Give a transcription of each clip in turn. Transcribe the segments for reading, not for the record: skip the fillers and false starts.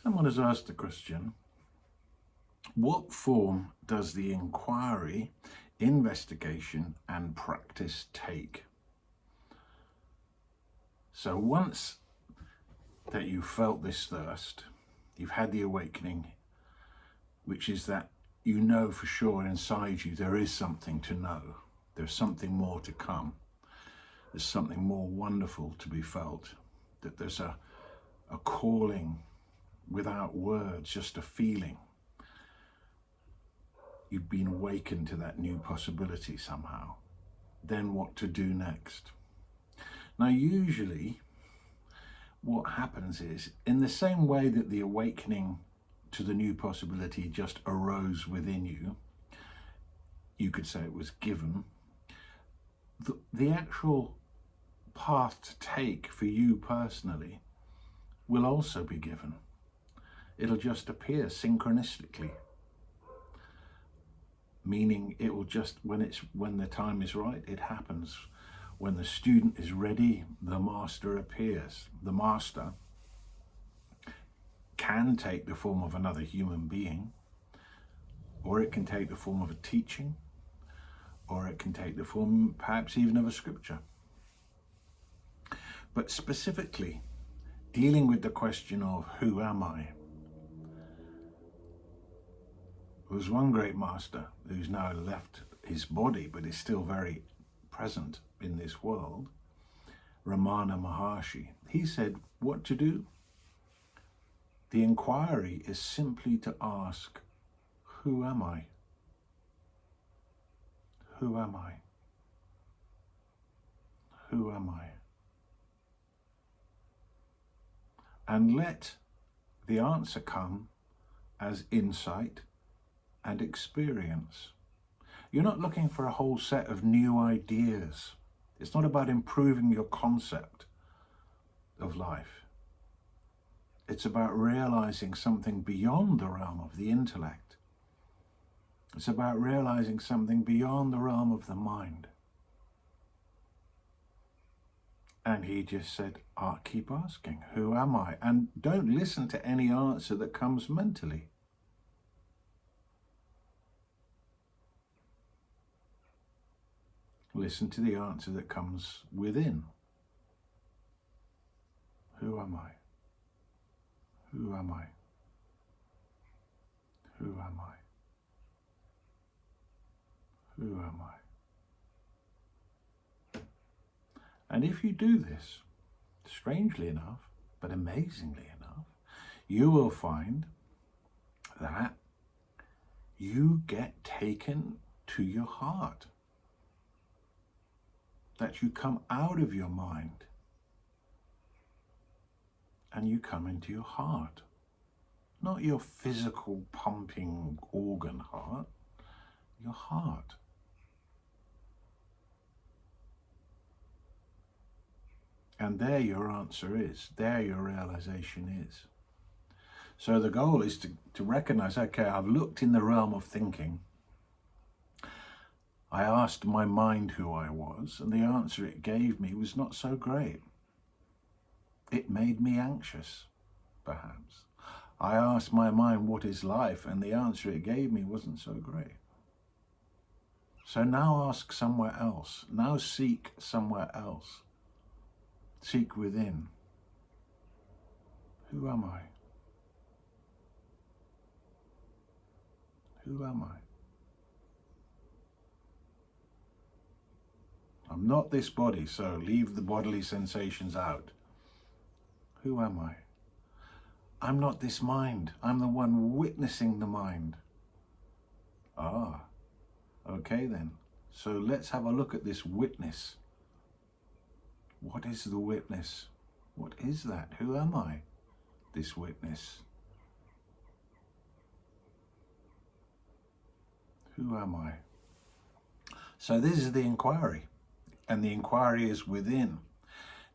Someone has asked the question, what form does the inquiry, investigation, and practice take? So once that you felt this thirst, you've had the awakening, which is that you know for sure inside you there is something to know. There's something more to come. There's something more wonderful to be felt. That there's a calling without words, just a feeling. You've been awakened to that new possibility somehow. Then what to do next? Now, usually what happens is, in the same way that the awakening to the new possibility just arose within you, you could say it was given, the actual path to take for you personally will also be given. It'll just appear synchronistically, meaning it will just, when the time is right, it happens. When the student is ready, the master appears. The master can take the form of another human being, or it can take the form of a teaching, or it can take the form perhaps even of a scripture. But specifically, dealing with the question of who am I? There was one great master who's now left his body, but is still very present in this world, Ramana Maharshi. He said, what to do? The inquiry is simply to ask, who am I? Who am I? Who am I? And let the answer come as insight and experience. You're not looking for a whole set of new ideas. It's not about improving your concept of life. It's about realizing something beyond the realm of the intellect. It's about realizing something beyond the realm of the mind. And he just said, keep asking, who am I? And don't listen to any answer that comes mentally. Listen to the answer that comes within. Who am I? Who am I? Who am I? Who am I? And if you do this, strangely enough, but amazingly enough, you will find that you get taken to your heart. That you come out of your mind and you come into your heart. Not your physical pumping organ heart, your heart. And there your answer is, there your realization is. So the goal is to recognize, okay, I've looked in the realm of thinking. I asked my mind who I was, and the answer it gave me was not so great. It made me anxious, perhaps. I asked my mind, what is life? And the answer it gave me wasn't so great. So now ask somewhere else. Now seek somewhere else. Seek within. Who am I? Who am I? I'm not this body, so leave the bodily sensations out. Who am I? I'm not this mind. I'm the one witnessing the mind. Okay then. So let's have a look at this witness. What is the witness? What is that? Who am I? This witness. Who am I? So this is the inquiry. And the inquiry is within.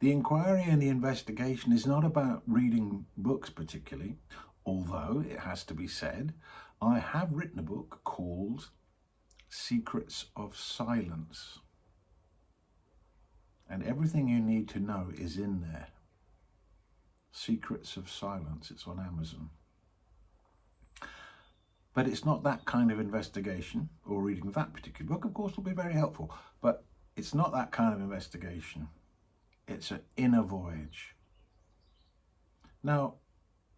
The inquiry and the investigation is not about reading books particularly, although it has to be said, I have written a book called Secrets of Silence. And everything you need to know is in there. Secrets of Silence. It's on Amazon. But it's not that kind of investigation, or reading that particular book, of course, will be very helpful. But it's not that kind of investigation. It's an inner voyage. Now,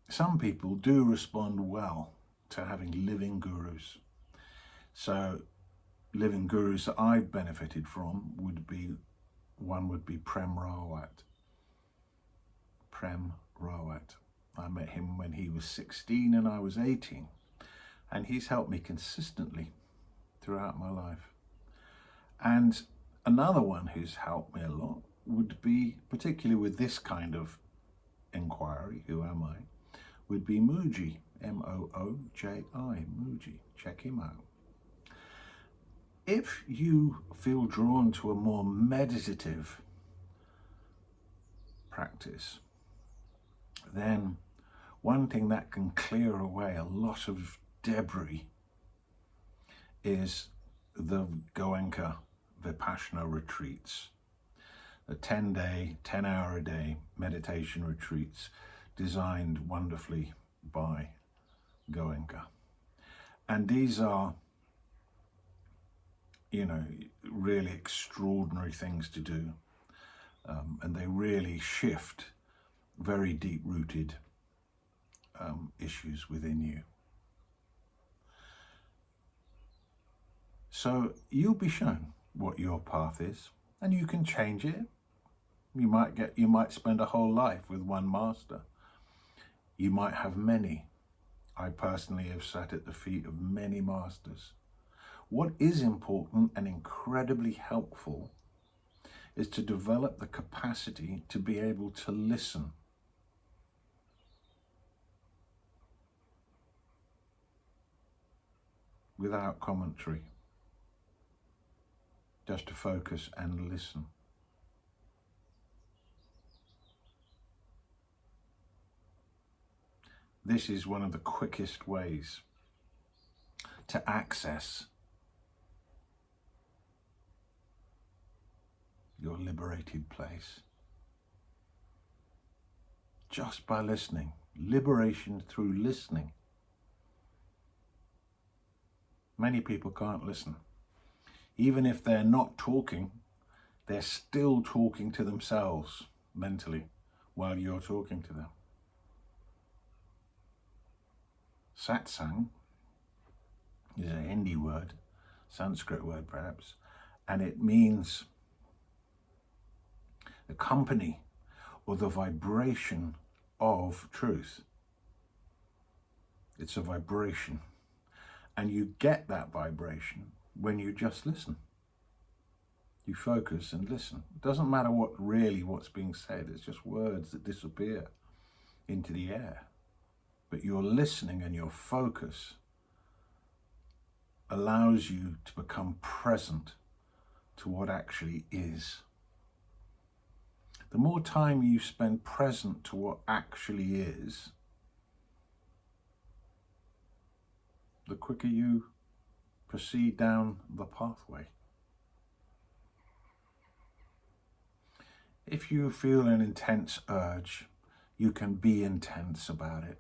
some people do respond well to having living gurus. So living gurus that I've benefited from would be Prem Rawat. Prem Rawat. I met him when he was 16 and I was 18. And he's helped me consistently throughout my life. And another one who's helped me a lot would be, particularly with this kind of inquiry, who am I, would be Mooji, M-O-O-J-I, Mooji. Check him out. If you feel drawn to a more meditative practice, then one thing that can clear away a lot of debris is the Goenka Vipassana retreats, the 10-day, 10-hour-a-day meditation retreats designed wonderfully by Goenka. And these are, you know, really extraordinary things to do. And they really shift very deep-rooted issues within you. So you'll be shown what your path is, and you can change it. You might spend a whole life with one master. You might have many. I personally have sat at the feet of many masters. What is important and incredibly helpful is to develop the capacity to be able to listen. Without commentary. Just to focus and listen. This is one of the quickest ways to access your liberated place. Just by listening. Liberation through listening. Many people can't listen. Even if they're not talking, they're still talking to themselves mentally while you're talking to them. Satsang is a Hindi word, Sanskrit word perhaps, and it means the company or the vibration of truth. It's a vibration, and you get that vibration when you just listen. You focus and listen. It doesn't matter what's being said, it's just words that disappear into the air. But your listening and your focus allows you to become present to what actually is. The more time you spend present to what actually is, the quicker you proceed down the pathway. If you feel an intense urge, you can be intense about it.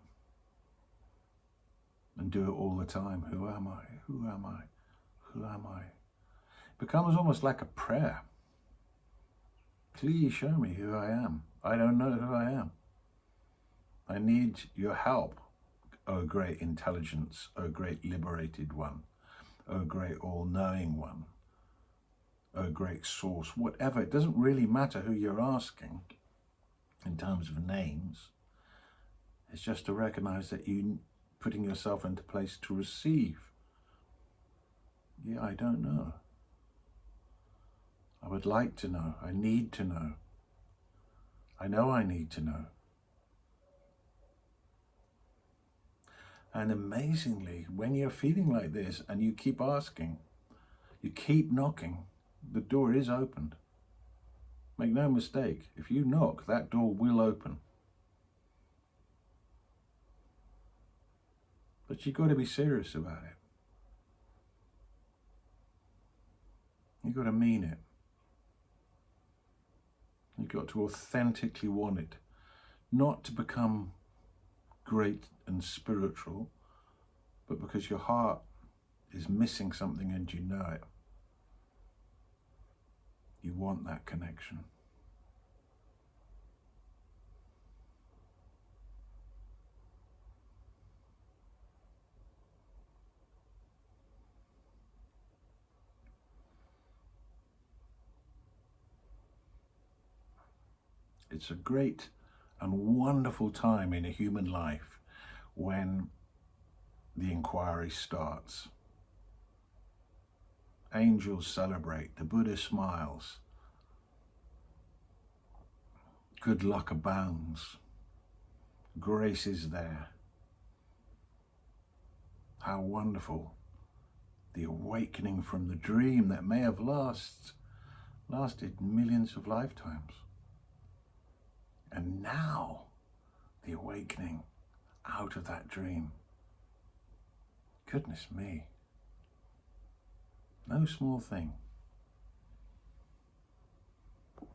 And do it all the time. Who am I? Who am I? Who am I? It becomes almost like a prayer. Please show me who I am. I don't know who I am. I need your help, O great intelligence, O great liberated one, O great all-knowing one, O great source, whatever. It doesn't really matter who you're asking in terms of names. It's just to recognize that you're putting yourself into place to receive. Yeah, I don't know. I would like to know. I need to know. I know I need to know. And amazingly, when you're feeling like this and you keep asking, you keep knocking, the door is opened. Make no mistake, if you knock, that door will open. But you've got to be serious about it. You've got to mean it. You've got to authentically want it not to become great and spiritual, but because your heart is missing something and you know it. You want that connection. It's a great and wonderful time in a human life when the inquiry starts. Angels celebrate, the Buddha smiles, good luck abounds, grace is there. How wonderful, the awakening from the dream that may have lasted millions of lifetimes. And now, the awakening out of that dream. Goodness me. No small thing.